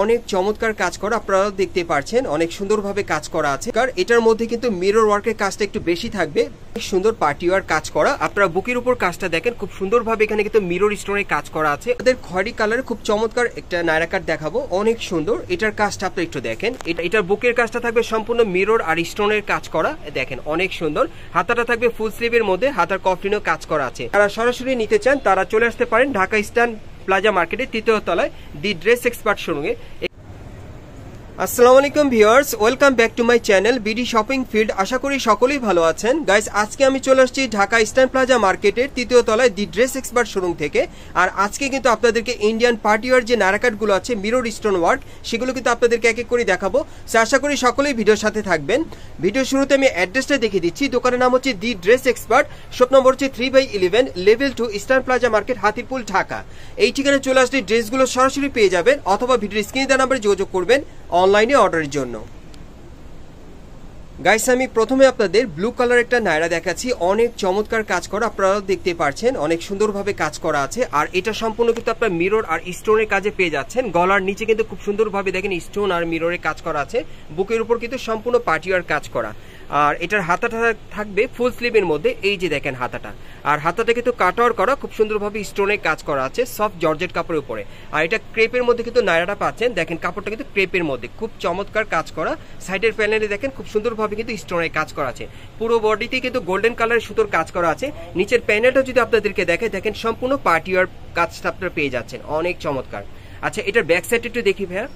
অনেক চমৎকার কাজ করা, আপনারা দেখতে পাচ্ছেন অনেক সুন্দরভাবে কাজ করা আছে। কারণ এটার মধ্যে কিন্তু মিরর ওয়ার্কের কাজটা একটু বেশি থাকবে, সুন্দর পার্টি ওয়ার কাজ করা। আপনারা বুকের উপর কাজটা দেখেন খুব সুন্দরভাবে, এখানে কিন্তু মিরর স্টোনের কাজ করা আছে। এদের খয়েরি কালারে খুব চমৎকার একটা নায়রা কাট দেখাবো, অনেক সুন্দর। এটার কাজটা আপনি একটু দেখেন, এটার বুকের কাজটা থাকবে সম্পূর্ণ মিরর আর স্টোনের কাজ করা, দেখেন অনেক সুন্দর। হাতাটা থাকবে ফুল স্লিভের মধ্যে, হাতার কফলিনও কাজ করা আছে। যারা সরাসরি নিতে চান তারা চলে আসতে পারেন ঢাকা ইস্টার্ন প্লাজা মার্কেটের ৩য় তলায় দি ড্রেস এক্সপার্ট শোরুমে। আসসালামু আলাইকুম viewers, welcome back to my channel BD shopping field. আশা করি সকলেই ভালো আছেন। গাইস, আজকে আমি চলে আসছি ঢাকা ইস্টার্ন প্লাজা মার্কেটের ৩য় তলায় দি ড্রেস এক্সপার্ট শোরুম থেকে। আর আজকে কিন্তু আপনাদেরকে ইন্ডিয়ান পার্টিওয়ার যে নায়রা কাটগুলো আছে মিরর স্টোন ওয়ার্ক, সেগুলো কিন্তু আপনাদেরকে এক এক করে দেখাবো। আশা করি সকলেই ভিডিওর সাথে থাকবেন। ভিডিও শুরুতে আমি অ্যাড্রেসটা দেখিয়ে দিচ্ছি। দোকানের নাম হচ্ছে the Dress Expert, shop number হচ্ছে 3/11, level 2, Eastern Plaza Market, Hatirpool, Dhaka. এই ঠিকানায় চলে আসলে ড্রেসগুলো সরাসরি পেয়ে যাবেন, অথবা ভিডিওর স্ক্রিনে দেওয়া নাম্বারে যোগাযোগ করবেন অনলাইনে অর্ডারের জন্য। গাইস, আমি প্রথমে আপনাদের ব্লু কালার একটা নায়রা দেখাচ্ছি, অনেক চমৎকার কাজ করা, আপনারা দেখতে পাচ্ছেন অনেক সুন্দরভাবে কাজ করা আছে। আর এটা সম্পূর্ণ কিন্তু আপনার মিরর আর স্টোনের কাজে পেয়ে যাচ্ছেন। গলার নিচে কিন্তু খুব সুন্দরভাবে দেখেন স্টোন আর মিররের কাজ করা আছে। বুকের উপর কিন্তু সম্পূর্ণ পার্টিওয়ার কাজ করা। আর এটার হাতাটা থাকবে ফুল স্লিভের মধ্যে, এই যে দেখেন হাতাটা। আর হাতাটা কিন্তু কাটওয়ার করা, খুব সুন্দরভাবে স্টোনের কাজ করা আছে সফট জর্জেট কাপড়ের উপরে। আর এটা ক্রেপের মধ্যে কিন্তু নায়রাটা পাচ্ছেন, দেখেন কাপড়টা কিন্তু ক্রেপের মধ্যে খুব চমৎকার কাজ করা। সাইডের প্যানেলে দেখেন খুব সুন্দরভাবে কিন্তু স্টোনের কাজ করা আছে। পুরো বডিতে কিন্তু গোল্ডেন কালারের সুতোর কাজ করা আছে। নিচের প্যানেলটা যদি আপনাদেরকে দেখেন সম্পূর্ণ পার্টিওয়ার কাজটা আপনারা পেয়ে যাচ্ছেন, অনেক চমৎকার। আচ্ছা, এটার ব্যাক সাইড একটু দেখি ভাইয়া।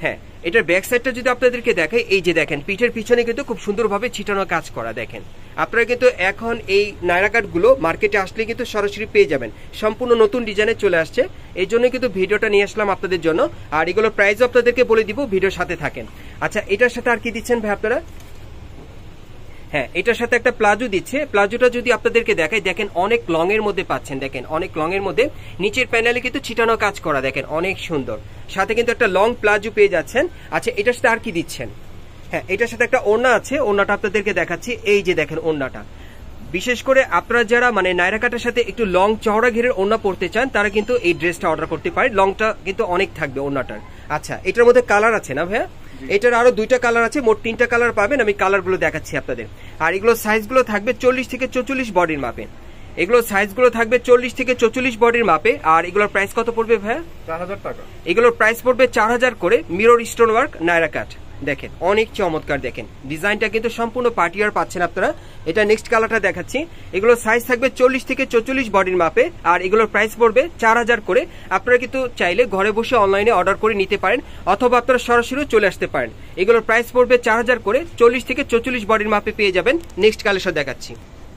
হ্যাঁ, এটার ব্যাক সাইডটা যদি আপনাদেরকে দেখাই, এই যে দেখেন পিঠের পিছনে কিন্তু খুব সুন্দরভাবে ছিটানো কাজ করা। দেখেন আপনারা কিন্তু এখন এই নায়রা কাটগুলো মার্কেটে আসলে কিন্তু সরাসরি পেয়ে যাবেন, সম্পূর্ণ নতুন ডিজাইনে চলে আসছে। এই জন্য কিন্তু ভিডিওটা নিয়ে আসলাম আপনাদের জন্য। আর এগুলোর প্রাইসও আপনাদেরকে বলে দিব, ভিডিওর সাথে থাকেন। আচ্ছা, এটার সাথে আর কি দিচ্ছেন ভাই আপনারা? হ্যাঁ, এটার সাথে একটা প্লাজো দিচ্ছে। প্লাজোটা যদি আপনাদেরকে দেখাই, দেখেন অনেক লং এর মধ্যে পাচ্ছেন, দেখেন অনেক লং এর মধ্যে নিচের প্যানেলে কিন্তু ছিটানো কাজ করা, দেখেন অনেক সুন্দর। সাথে কিন্তু একটা লং প্লাজো পেয়ে যাচ্ছেন। আচ্ছা, এটার সাথে আর কি দিচ্ছেন? হ্যাঁ, এটার সাথে একটা ওড়না আছে, ওড়নাটা আপনাদেরকে দেখাচ্ছি। এই যে দেখেন ওড়নাটা, বিশেষ করে আপনারা যারা মানে নায়রা কাটের সাথে একটু লং চওড়া ঘেরের ওড়না পড়তে চান তারা কিন্তু এই ড্রেসটা অর্ডার করতে পারেন। লংটা কিন্তু অনেক থাকবে ওড়নাটার। আচ্ছা, এটার মধ্যে কালার আছে না ভাইয়া? এটার আরো 2টা কালার আছে, মোট 3টা কালার পাবেন। আমি কালারগুলো দেখাচ্ছি আপনাদের। আর এগুলো সাইজগুলো থাকবে 40 থেকে 44 বডির মাপে। এগুলো সাইজগুলো থাকবে 40 থেকে 44 বডির মাপে। আর এগুলোর প্রাইস কত পড়বে ভাইয়া? 4000 টাকা। এগুলোর প্রাইস পড়বে 4000 করে। মিরর স্টোন ওয়ার্ক নায়রা কাট, দেখেন অনেক চমৎকার। দেখেন ডিজাইনটা কিন্তু সম্পূর্ণ পার্টিওয়ার পাচ্ছেন আপনারা। এটা নেক্সট কালারটা দেখাচ্ছি। এগুলো সাইজ থাকবে 40 থেকে 44 বডির মাপে। আর এগুলোর প্রাইস পড়বে 4000 করে। আপনারা কিন্তু চাইলে ঘরে বসে অনলাইনে অর্ডার করে নিতে পারেন, অথবা আপনারা সরাসরি চলে আসতে পারেন। এগুলোর প্রাইস পড়বে 4000 করে, 40 থেকে 44 বডির মাপে পেয়ে যাবেন। নেক্সট কালেকশন দেখাচ্ছি।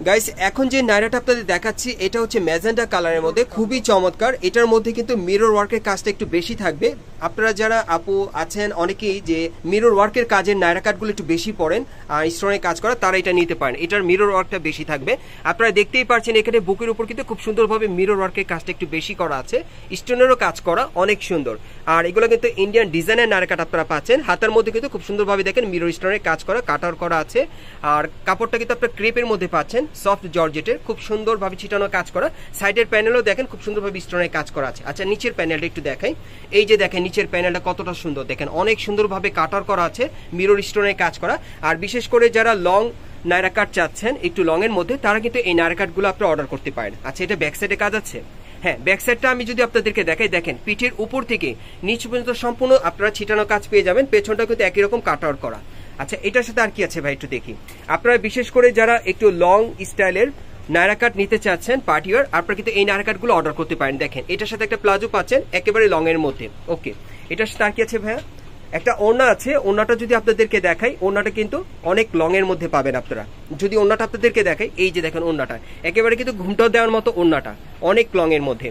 গাইস, এখন যে নায়রাটা আপনাদের দেখাচ্ছি এটা হচ্ছে ম্যাজেন্টা কালারের মধ্যে, খুবই চমৎকার। এটার মধ্যে কিন্তু মিরর ওয়ার্কের কাজটা একটু বেশি থাকবে। আপনারা যারা আপু আছেন অনেকেই যে মিরর ওয়ার্কের কাজের নায়রা কাটগুলো একটু বেশি পড়েন আর স্টোনের কাজ করা, তারা এটা নিতে পারেন। এটার মিরর ওয়ার্কটা বেশি থাকবে। আপনারা দেখতেই পাচ্ছেন এখানে বুকের উপর কিন্তু খুব সুন্দরভাবে মিরর ওয়ার্কের কাজটা একটু বেশি করা আছে, স্টোনেরও কাজ করা, অনেক সুন্দর। আর এগুলো কিন্তু ইন্ডিয়ান ডিজাইনের নায়রা কাট আপনারা পাচ্ছেন। হাতের মধ্যে কিন্তু খুব সুন্দরভাবে দেখেন মিরর স্টোনের কাজ করা, কাটার করা আছে। আর কাপড়টা কিন্তু আপনারা ক্রেপের মধ্যে পাচ্ছেন, সফট জর্জেটের, খুব সুন্দরভাবে ছিটানো কাজ করা। সাইডের প্যানেলও দেখেন খুব সুন্দরভাবে স্টোনের কাজ করা আছে। আচ্ছা, নিচের প্যানেলটা একটু দেখাই। এই যে দেখেন নিচের প্যানেলটা কতটা সুন্দর, দেখেন অনেক সুন্দরভাবে কাটার করা আছে, মিরর স্টোনের কাজ করা। আর বিশেষ করে যারা লং নায়রা কাট চাচ্ছেন একটু লং এর মধ্যে, তারা কিন্তু এই নায়রা কাটগুলো আপনারা অর্ডার করতে পারেন। আচ্ছা, এটা ব্যাক সাইডে কাজ আছে। হ্যাঁ, ব্যাক সাইডটা আমি যদি আপনাদেরকে দেখাই, দেখেন পিঠের উপর থেকে নিচ পর্যন্ত সম্পূর্ণ আপনারা ছিটানো কাজ পেয়ে যাবেন। পেছনটা কিন্তু একই রকম কাটার করা। আচ্ছা, এটার সাথে আর কি আছে ভাই একটু দেখি। আপনারা বিশেষ করে যারা একটু লং স্টাইলের নায়রা কাট নিতে চাচ্ছেন পার্টিওয়ার, আপনারা কিন্তু এই নায়রা কাটগুলো অর্ডার করতে পারেন। দেখেন এটার সাথে একটা প্লাজো পাচ্ছেন একেবারে লং এর মধ্যে। ওকে, এটার সাথে আর কি আছে ভাইয়া? একটা ওড়না আছে। ওড়নাটা যদি আপনাদেরকে দেখাই, ওড়নাটা কিন্তু অনেক লং এর মধ্যে পাবেন আপনারা। যদি ওড়নাটা আপনাদেরকে দেখাই, এই যে দেখেন ওড়নাটা একেবারে কিন্তু ঘুমটা দেওয়ার মতো, ওড়নাটা অনেক লং এর মধ্যে।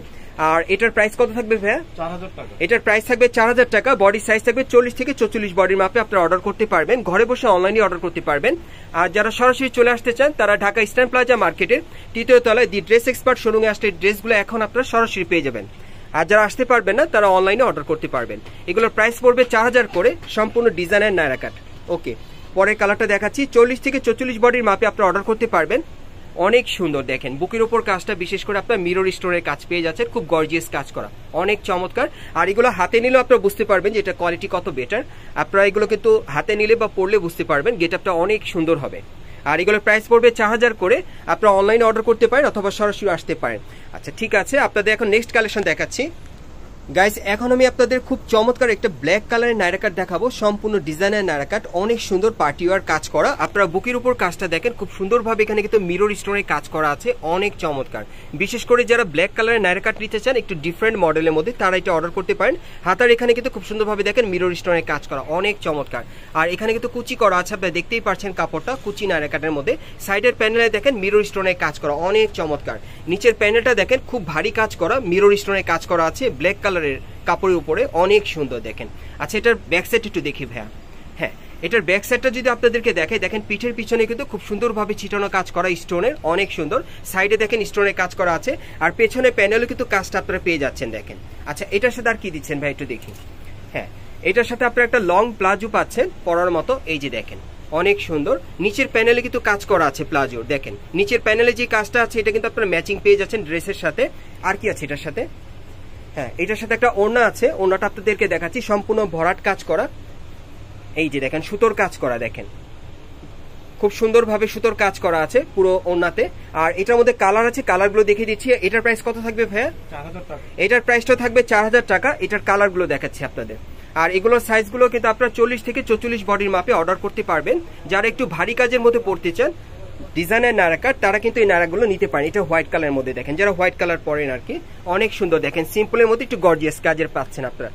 আর এটার প্রাইস কত থাকবে ভাইয়া? 4000 টাকা। এটার প্রাইস থাকবে 4000 টাকা। বডি সাইজ থাকবে 40 থেকে 44 বডির মাপে আপনারা অর্ডার করতে পারবেন, ঘরে বসে অনলাইনে অর্ডার করতে পারবেন। আর যারা সরাসরি চলে আসতে চান তারা ঢাকা ইস্টার্ন প্লাজা মার্কেটের 3য় তলায় দি ড্রেস এক্সপার্ট শোরুমে আসলে ড্রেসগুলো এখন আপনারা সরাসরি পেয়ে যাবেন। আর যারা আসতে পারবেন না তারা অনলাইনে অর্ডার করতে পারবেন। এগুলোর প্রাইস পড়বে 4000 করে, সম্পূর্ণ ডিজাইনের নায়রা কাট। ওকে, পরের কালারটা দেখাচ্ছি। 40 থেকে 44 বডির মাপে আপনারা অর্ডার করতে পারবেন। অনেক সুন্দর দেখেন, বুকের উপর কাজটা বিশেষ করে আপনার মিরর স্টোনের কাজ পেয়ে যাচ্ছেন, খুব গর্জিয়াস কাজ করা, অনেক চমৎকার। আর এগুলো হাতে নিলেও আপনারা বুঝতে পারবেন যে এটা কোয়ালিটি কত বেটার। আপনারা এগুলো কিন্তু হাতে নিলে বা পড়লে বুঝতে পারবেন গেটআপটা অনেক সুন্দর হবে। আর এগুলোর প্রাইস পড়বে 4000 করে। আপনারা অনলাইনে অর্ডার করতে পারেন অথবা সরাসরি আসতে পারেন। আচ্ছা ঠিক আছে, আপনাদের এখন নেক্সট কালেকশন দেখাচ্ছি। গাইস এখন আমি আপনাদের খুব চমৎকার একটা ব্ল্যাক কালারের নাইরা কাট দেখাবো, সম্পূর্ণ ডিজাইনের নাইরা কাট, অনেক সুন্দর পার্টি ওয়্যার কাজ করা। আপনারা বুকের উপর কাজটা দেখেন, খুব সুন্দরভাবে এখানে কিন্তু মিরর স্টোনের কাজ করা আছে, অনেক চমৎকার। বিশেষ করে যারা ব্ল্যাক কালারের নাইরা কাট নিতে চান একটু ডিফারেন্ট মডেলের মধ্যে, তারা এটা অর্ডার করতে পারেন। হাতার এখানে কিন্তু খুব সুন্দরভাবে দেখেন মিরর স্টোনের কাজ করা, অনেক চমৎকার। আর এখানে কিন্তু কুচি করা আছে, আপনারা দেখতেই পাচ্ছেন কাপড়টা কুচি নাইরা কাটের মধ্যে। সাইডের প্যানেলে দেখেন মিরর স্টোনের কাজ করা, অনেক চমৎকার। নিচের প্যানেলটা দেখেন খুব ভারী কাজ করা, মিরর স্টোনের কাজ করা আছে ব্ল্যাক কালারের কাপড়ের উপরে, অনেক সুন্দর দেখেন। আচ্ছা এটার ব্যাক সাইড একটু দেখি ভাইয়া। হ্যাঁ এটার ব্যাক সাইডটা যদি আপনাদেরকে দেখাই, দেখেন পিঠের পিছনে কিন্তু খুব সুন্দরভাবে ছিটানো কাজ করা স্টোনের, অনেক সুন্দর। সাইডে দেখেন স্টোনের কাজ করা আছে, আর পেছনে প্যানেলও কিন্তু কাজটা আপনারা পেয়ে যাচ্ছেন দেখেন। আচ্ছা এটার সাথে আর কি দিচ্ছেন ভাই একটু দেখি। হ্যাঁ এটার সাথে আপনারা একটা লং প্লাজো পাচ্ছেন পরার মতো, এই যে দেখেন অনেক সুন্দর। নিচের প্যানেলে কিন্তু কাজ করা আছে প্লাজোর, দেখেন নিচের প্যানেলে যে কাজটা আছে এটা কিন্তু আপনারা ম্যাচিং পেয়ে যাচ্ছেন ড্রেসের সাথে। আর কি আছে এটার সাথে, হ্যাঁ এটার সাথে একটা ওড়না আছে, ওড়নাটা আপনাদেরকে দেখাচ্ছি, সম্পূর্ণ ভরাট কাজ করা, এই যে দেখেন সুতোর কাজ করা, দেখেন খুব সুন্দরভাবে সুতোর কাজ করা আছে পুরো ওড়নাতে। আর এটার মধ্যে কালার আছে, কালারগুলো দেখিয়ে দিচ্ছি। এটার প্রাইস কত থাকবে ভাইয়া? 4000 টাকা। এটার প্রাইসটা থাকবে 4000 টাকা। এটার কালারগুলো দেখাচ্ছি আপনাদের। আর এগুলোর সাইজগুলো কিন্তু আপনারা 40 থেকে 44 বডির মাপে অর্ডার করতে পারবেন। যারা একটু ভারী কাজের মধ্যে পড়তে চান ডিজাইনের নাইরা কাট, তারা কিন্তু এই নাইরাগুলো নিতে পারেন। এটা হোয়াইট কালারের মধ্যে দেখেন, যারা হোয়াইট কালার পরেন আর কি, অনেক সুন্দর দেখেন, সিম্পলের মধ্যে একটু গর্জিয়াস কাজের পাচ্ছেন আপনারা।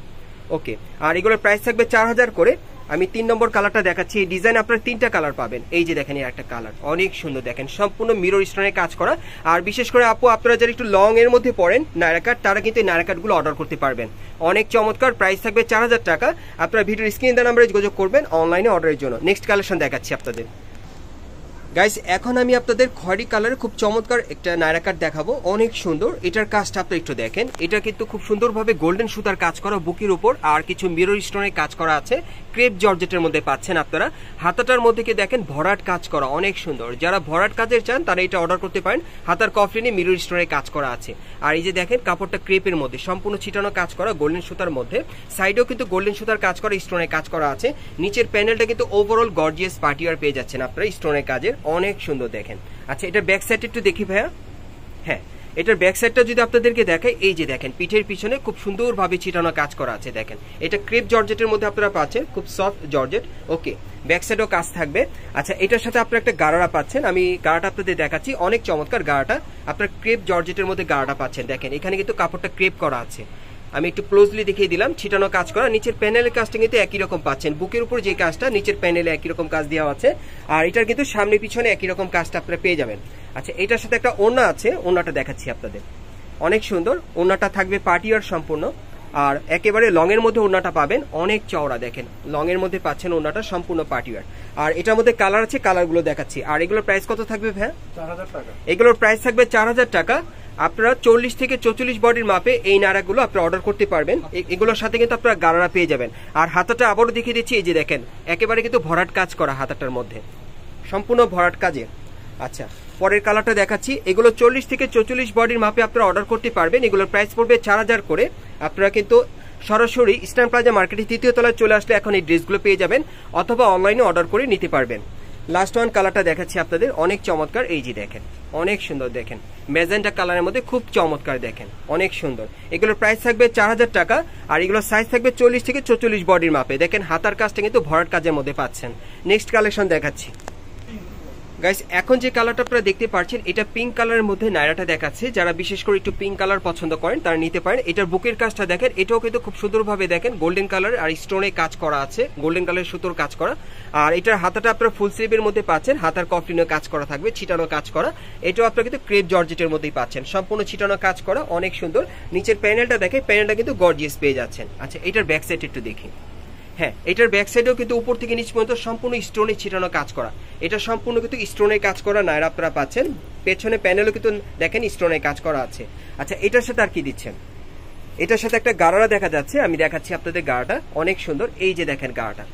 ওকে, আর এগুলোর প্রাইস থাকবে 4000 করে। আমি 3 নম্বর কালারটা দেখাচ্ছি। এই ডিজাইন আপনারা 3টা কালার পাবেন, এই যে দেখেন একটা কালার অনেক সুন্দর দেখেন, সম্পূর্ণ মিরর স্টোনের কাজ করা। আর বিশেষ করে আপু আপনারা যারা একটু লং এর মধ্যে পড়েন নাইরা কাট, তারা কিন্তু এই নাইরা কাটগুলো অর্ডার করতে পারবেন, অনেক চমৎকার। প্রাইস থাকবে 4000 টাকা। আপনারা ভিডিওর স্ক্রিনে দেওয়া নম্বরে যোগাযোগ করবেন অনলাইনে অর্ডারের জন্য। নেক্সট কালেকশন দেখাচ্ছি আপনাদের। গাইস এখন আমি আপনাদের খয়েরি কালারের খুব চমৎকার একটা নাইরা কাট দেখাবো, অনেক সুন্দর। এটার কাজটা আপনারা একটু দেখেন, এটা কিন্তু খুব সুন্দরভাবে গোল্ডেন সুতার কাজ করা বুকের উপর, আর কিছু মিরর স্টোনের কাজ করা আছে, ক্রেপ জর্জেটের মধ্যে পাচ্ছেন আপনারা। হাতাটার মধ্যে কি দেখেন ভরাট কাজ করা, অনেক সুন্দর। যারা ভরাট কাজের চান তারা এটা অর্ডার করতে পারেন। হাতার কফলিনে মিরর স্টোনের কাজ করা আছে। আর এই যে দেখেন কাপড়টা ক্রেপের মধ্যে সম্পূর্ণ ছিটানো কাজ করা গোল্ডেন সুতার মধ্যে, সাইডেও কিন্তু গোল্ডেন সুতার কাজ করা স্টোনের কাজ করা আছে। নিচের প্যানেলটা কিন্তু ওভারঅল গর্জিয়াস পার্টিওয়ার পেয়ে যাচ্ছেন আপনারা স্টোনের কাজের, অনেক সুন্দর দেখেন। আচ্ছা এটার ব্যাক সাইড একটু দেখি ভাইয়া। হ্যাঁ এটার ব্যাক সাইডটা যদি আপনাদেরকে দেখাই, এই যে দেখেন পিঠের পিছনে খুব সুন্দরভাবে ছিটানো কাজ করা আছে দেখেন। এটা ক্রেপ জর্জেটের মধ্যে আপনারা পাচ্ছেন, খুব সফট জর্জেট। ওকে, ব্যাক সাইডেও কাজ থাকবে। আচ্ছা এটার সাথে আপনারা একটা গাড়া পাচ্ছেন, আমি গাড়াটা আপনাদের দেখাচ্ছি, অনেক চমৎকার গাড়াটা। আপনারা ক্রেপ জর্জেটের মধ্যে গাড়াটা পাচ্ছেন দেখেন, এখানে কিন্তু কাপড়টা ক্রেপ করা আছে। আমি একটু ক্লোজলি দেখিয়ে দিলাম, ছিটানো কাজ করা। নিচের প্যানেলের কাজটা কিন্তু একই রকম পাচ্ছেন, বুকের উপর যে কাজটা নিচের প্যানেলে একই রকম কাজ দেওয়া আছে। আর এটার কিন্তু সামনে পিছনে একই রকম কাজটা আপনারা পেয়ে যাবেন। আচ্ছা এটার সাথে একটা ওড়না আছে, ওড়নাটা দেখাচ্ছি আপনাদের, অনেক সুন্দর। ওড়নাটা থাকবে পার্টিওয়ার সম্পূর্ণ, আর একেবারে লং এর মধ্যে ওড়নাটা পাবেন, অনেক চওড়া দেখেন, লং এর মধ্যে পাচ্ছেন ওড়নাটা সম্পূর্ণ পার্টিওয়ার। আর এটার মধ্যে কালার আছে, কালারগুলো দেখাচ্ছি। আর এগুলোর প্রাইস কত থাকবে ভাই? 4000 টাকা। এগুলোর প্রাইস থাকবে 4000 টাকা। আপনারা 40 থেকে 44 বডির মাপে এই নাড়াগুলো আপনারা অর্ডার করতে পারবেন। এগুলোর সাথে কিন্তু আপনারা গাড়া পেয়ে যাবেন। আর হাতাটা আবারও দেখিয়ে দিচ্ছি, এই যে দেখেন একেবারে কিন্তু ভরাট কাজ করা হাতাটার মধ্যে, সম্পূর্ণ ভরাট কাজে। আচ্ছা পরের কালারটা দেখাচ্ছি। এগুলো 40 থেকে 44 বডির মাপে আপনারা অর্ডার করতে পারবেন। এগুলোর প্রাইস পড়বে 4000 করে। আপনারা কিন্তু সরাসরি ইস্টার্ন প্লাজা মার্কেটের 3য় তলায় চলে আসলে এখন এই ড্রেসগুলো পেয়ে যাবেন, অথবা অনলাইনে অর্ডার করে নিতে পারবেন। লাস্ট ওয়ান কালারটা দেখাচ্ছি আপনাদের, অনেক চমৎকার, এই যে দেখেন অনেক সুন্দর দেখেন, ম্যাজেন্টা কালারের মধ্যে খুব চমৎকার দেখেন, অনেক সুন্দর। এগুলোর প্রাইস থাকবে 4000 টাকা। আর এগুলোর সাইজ থাকবে 40 থেকে 44 বডির মাপে। দেখেন হাতার কাজটা কিন্তু ভরাট কাজের মধ্যে পাচ্ছেন। নেক্সট কালেকশন দেখাচ্ছি। গাইস এখন যে কালারটা আপনারা দেখতে পাচ্ছেন, এটা পিঙ্ক কালারের মধ্যে নাইরাটা দেখাচ্ছে। যারা বিশেষ করে একটু পিঙ্ক কালার পছন্দ করেন তারা নিতে পারেন। এটার বুকের কাজটা দেখেন, এটাও কিন্তু খুব সুন্দরভাবে দেখেন গোল্ডেন কালার আর স্টোনে কাজ করা আছে, গোল্ডেন কালারের সুতোর কাজ করা। আর এটার হাতাটা আপনারা ফুল স্লিভের মধ্যে পাচ্ছেন, হাতার কফলিনে কাজ করা থাকবে, ছিটানো কাজ করা। এটাও আপনারা কিন্তু ক্রেপ জর্জেটের মধ্যেই পাচ্ছেন, সম্পূর্ণ ছিটানো কাজ করা, অনেক সুন্দর। নিচের প্যানেলটা দেখেন, প্যানেলটা কিন্তু গর্জিয়াস পেয়ে যাচ্ছেন। আচ্ছা এটার ব্যাক সাইড একটু দেখি। হ্যাঁ এটার ব্যাক সাইডেও কিন্তু উপর থেকে নিচ পর্যন্ত সম্পূর্ণ স্টোনে ছিটানো কাজ করা। এটা সম্পূর্ণ কিন্তু স্টোনে কাজ করা নাইরা আপনারা পাচ্ছেন। পেছনে প্যানেলও কিন্তু দেখেন স্টোনে কাজ করা আছে। আচ্ছা এটার সাথে আর কি দিচ্ছেন? এটার সাথে একটা গাড়া দেখা যাচ্ছে, আমি দেখাচ্ছি আপনাদের গাড়াটা, অনেক সুন্দর। এই যে দেখেন গাড়াটা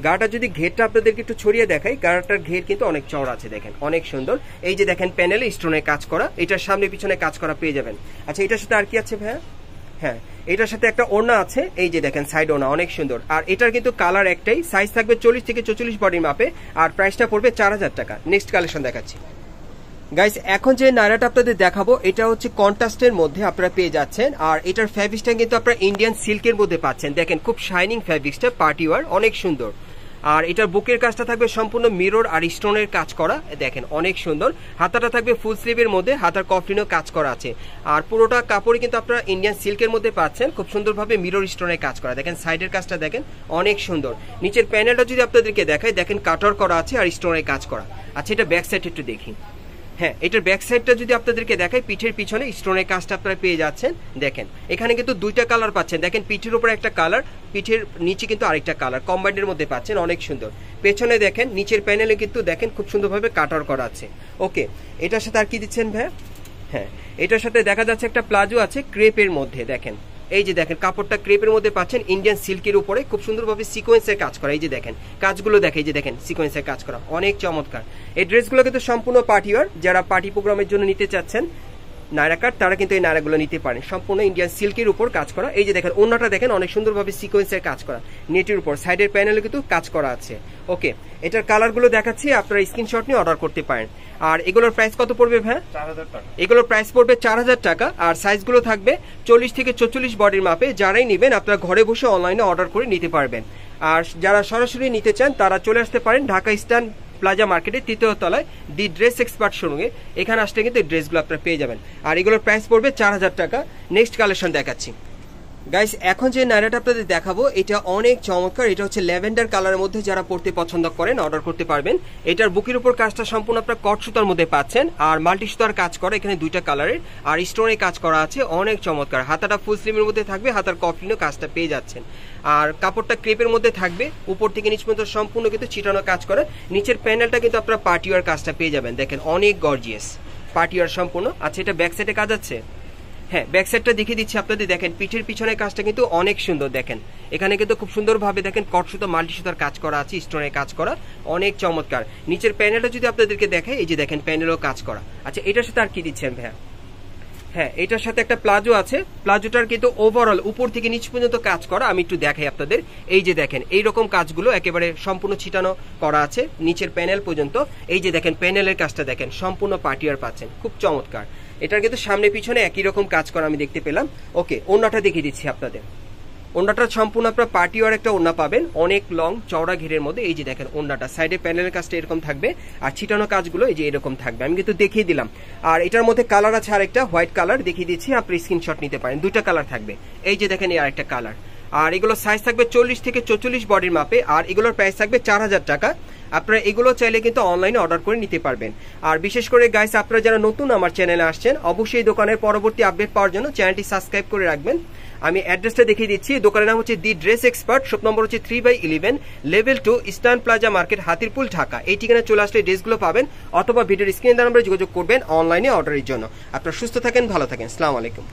গাটা যদি ঘেরটা আপনাদেরকে একটু ছড়িয়ে দেখাই, গাটার ঘের কিন্তু অনেক চওড়া আছে, দেখেন অনেক সুন্দর। এই যে দেখেন প্যানেলে স্টোনের কাজ করা, এটার সামনে পিছনে কাজ করা পেয়ে যাবেন। আচ্ছা এটার সাথে আর কি আছে ভাইয়া? হ্যাঁ, এটার সাথে একটা ওড়না আছে, এই যে দেখেন সাইড ওড়না অনেক সুন্দর। আর এটার কিন্তু কালার একটাই, সাইজ থাকবে 40 থেকে 44 বডির মাপে, আর প্রাইসটা পড়বে 4000 টাকা। নেক্সট কালেকশন দেখাচ্ছি গাইস। এখন যে নায়রাটা আপনাদের দেখাবো এটা হচ্ছে কন্ট্রাস্টের মধ্যে আপনারা পেয়ে যাচ্ছেন, আর এটার ফ্যাব্রিক্সটা কিন্তু আপনারা ইন্ডিয়ান সিল্কের মধ্যে পাচ্ছেন। দেখেন খুব শাইনিং ফ্যাব্রিক্সটা, পার্টি ওয়ার, অনেক সুন্দর। আর এটার বুকের কাজটা থাকবে সম্পূর্ণ মিরর আর স্টোনের কাজ করা, দেখেন অনেক সুন্দর। হাতাটা থাকবে ফুল স্লিভের মধ্যে, হাতার কফলিনও কাজ করা আছে। আর পুরোটা কাপড়ই কিন্তু আপনারা ইন্ডিয়ান সিল্কের মধ্যে পাচ্ছেন, খুব সুন্দরভাবে মিরর স্টোনের কাজ করা। দেখেন সাইডের কাজটা দেখেন অনেক সুন্দর। নিচের প্যানেলটা যদি আপনাদেরকে দেখাই, দেখেন কাটার করা আছে আর স্টোনের কাজ করা। আচ্ছা এটা ব্যাক সাইড একটু দেখি। হ্যাঁ, এটার ব্যাক সাইডটা যদি আপনাদেরকে দেখাই, পিঠের পিছনে স্টোনের কাজটা আপনারা পেয়ে যাচ্ছেন। দেখেন এখানে কিন্তু দুইটা কালার পাচ্ছেন, দেখেন পিঠের উপরে একটা কালার, পিঠের নিচে কিন্তু আরেকটা কালার, কম্বাইন্ডের মধ্যে পাচ্ছেন, অনেক সুন্দর। পেছনে দেখেন নিচের প্যানেলে কিন্তু দেখেন খুব সুন্দরভাবে কাটার করা আছে। ওকে, এটার সাথে আর কি দিচ্ছেন ভাই? হ্যাঁ, এটার সাথে দেখা যাচ্ছে একটা প্লাজো আছে ক্রেপের মধ্যে, দেখেন এই যে দেখেন কাপড়টা ক্রেপের মধ্যে পাচ্ছেন, ইন্ডিয়ান সিল্কের উপরে খুব সুন্দরভাবে সিকোয়েন্সের কাজ করা। এই যে দেখেন কাজগুলো দেখে, এই যে দেখেন সিকোয়েন্সের কাজ করা, অনেক চমৎকার। এই ড্রেসগুলো কিন্তু সম্পূর্ণ পার্টি ওয়ার, যারা পার্টি প্রোগ্রামের জন্য নিতে চাচ্ছেন নায়রা কাট, তারা কিন্তু এই নায়রাগুলো নিতে পারেন। সম্পূর্ণ ইন্ডিয়ান সিল্কের উপর কাজ করা। এই যে দেখেন ওড়নাটা দেখেন অনেক সুন্দরভাবে সিকোয়েন্সের কাজ করা, নেটের উপর সাইডের প্যানেলে কিন্তু কাজ করা আছে। ওকে, এটার কালারগুলো দেখাচ্ছি, আপনারা স্ক্রিনশট নিয়ে অর্ডার করতে পারেন। আর এগুলোর প্রাইস কত পড়বে ভাই? 4000 টাকা। এগুলোর প্রাইস পড়বে 4000 টাকা। আর সাইজগুলো থাকবে 40 থেকে 44 বডির মাপে। যারাই নেবেন আপনারা ঘরে বসে অনলাইনে অর্ডার করে নিতে পারবেন। আর যারা সরাসরি নিতে চান তারা চলে আসতে পারেন ঢাকা ইস্টার্ন প্লাজা মার্কেটের 3য় তলায় দি ড্রেস এক্সপার্ট শোরুমে। এখানে আসলে কিন্তু এই ড্রেসগুলো আপনারা পেয়ে যাবেন। আর এগুলোর প্রাইস পড়বে 4000 টাকা। নেক্সট কালেকশন দেখাচ্ছি গাইস। এখন যে নায়রাটা আপনাদের দেখাবো এটা অনেক চমৎকার। এটা হচ্ছে ল্যাভেন্ডার কালারের মধ্যে, যারা পড়তে পছন্দ করেন অর্ডার করতে পারবেন। এটার বুকের উপর কাজটা সম্পূর্ণ আপনার কট সুতার মধ্যে পাচ্ছেন, আর মাল্টি সুতার কাজ করা, এখানে দুইটা কালারের, আর স্টোনের কাজ করা আছে, অনেক চমৎকার। হাতাটা ফুল স্লিভের মধ্যে থাকবে, হাতার কফলিনও কাজটা পেয়ে যাচ্ছেন। আর কাপড়টা ক্রেপের মধ্যে থাকবে, উপর থেকে নিচ পর্যন্ত সম্পূর্ণ কিন্তু ছিটানো কাজ করে। নিচের প্যানেলটা কিন্তু আপনারা পার্টি ওয়ার কাজটা পেয়ে যাবেন, দেখেন অনেক গর্জিয়াস পার্টি ওয়ার সম্পূর্ণ। আচ্ছা এটা ব্যাক সাইডে কাজ আছে? হ্যাঁ, ব্যাক সাইডটা দেখিয়ে দিচ্ছি আপনাদের। দেখেন পিঠের পিছনে কাজটা কিন্তু অনেক সুন্দর, দেখেন এখানে কিন্তু খুব সুন্দরভাবে দেখেন কট সুতো মাল্টি সুতার কাজ করা আছে, স্টোনের কাজ করা, অনেক চমৎকার। নিচের প্যানেলটা যদি আপনাদেরকে দেখাই, এই যে দেখেন প্যানেলও কাজ করা। আচ্ছা এটার সাথে আর কি দিচ্ছেন ভাইয়া? হ্যাঁ, এটার সাথে একটা প্লাজো আছে, প্লাজোটার কিন্তু ওভারঅল উপর থেকে নিচ পর্যন্ত কাজ করা। আমি একটু দেখাই আপনাদের। এই যে দেখেন এইরকম কাজগুলো একেবারে সম্পূর্ণ ছিটানো করা আছে নিচের প্যানেল পর্যন্ত। এই যে দেখেন প্যানেলের কাজটা দেখেন সম্পূর্ণ পার্টিয়ার পাচ্ছেন, খুব চমৎকার। এটার কিন্তু সামনে পিছনে একই রকম কাজ করা আমি দেখতে পেলাম। ওকে, ওড়নাটা দেখিয়ে দিচ্ছি আপনাদের। ওড়নাটা সম্পূর্ণ আপনার পার্টি ওয়ার একটা ওড়না পাবেন, অনেক লং চওড়া ঘেরের মধ্যে। এই যে দেখেন ওড়নাটা সাইডে প্যানেলের কাজটা এরকম থাকবে, আর ছিটানো কাজগুলো এই যে এরকম থাকবে। আমি কিন্তু দেখিয়ে দিলাম। আর এটার মধ্যে কালার আছে আরেকটা হোয়াইট কালার, দেখিয়ে দিচ্ছি, আপনি স্ক্রিনশট নিতে পারেন। দুইটা কালার থাকবে, এই যে দেখেন এই আরেকটা কালার। আর এগুলোর সাইজ থাকবে 40 থেকে 44 বডির মাপে। আর এগুলোর প্রাইস থাকবে 4000 টাকা। আপনারা এগুলো চাইলে কিন্তু অনলাইনে অর্ডার করে নিতে পারবেন। আর বিশেষ করে গাইস, আপনারা যারা নতুন আমার চ্যানেলে আসছেন অবশ্যই দোকানের পরবর্তী আপডেট পাওয়ার জন্য চ্যানেলটি সাবস্ক্রাইব করে রাখবেন। আমি অ্যাড্রেসটা দেখিয়ে দিচ্ছি। দোকানের নাম হচ্ছে the Dress Expert, shop number হচ্ছে 3/11, level 2, Eastern Plaza Market, Hatirpool, Dhaka. এই ঠিকানায় চলে আসলে ড্রেসগুলো পাবেন, অথবা ভিডিওর স্ক্রিনে নাম্বারে যোগাযোগ করবেন অনলাইনে অর্ডারের জন্য। আপনারা সুস্থ থাকেন, ভালো থাকেন, আসসালামু আলাইকুম।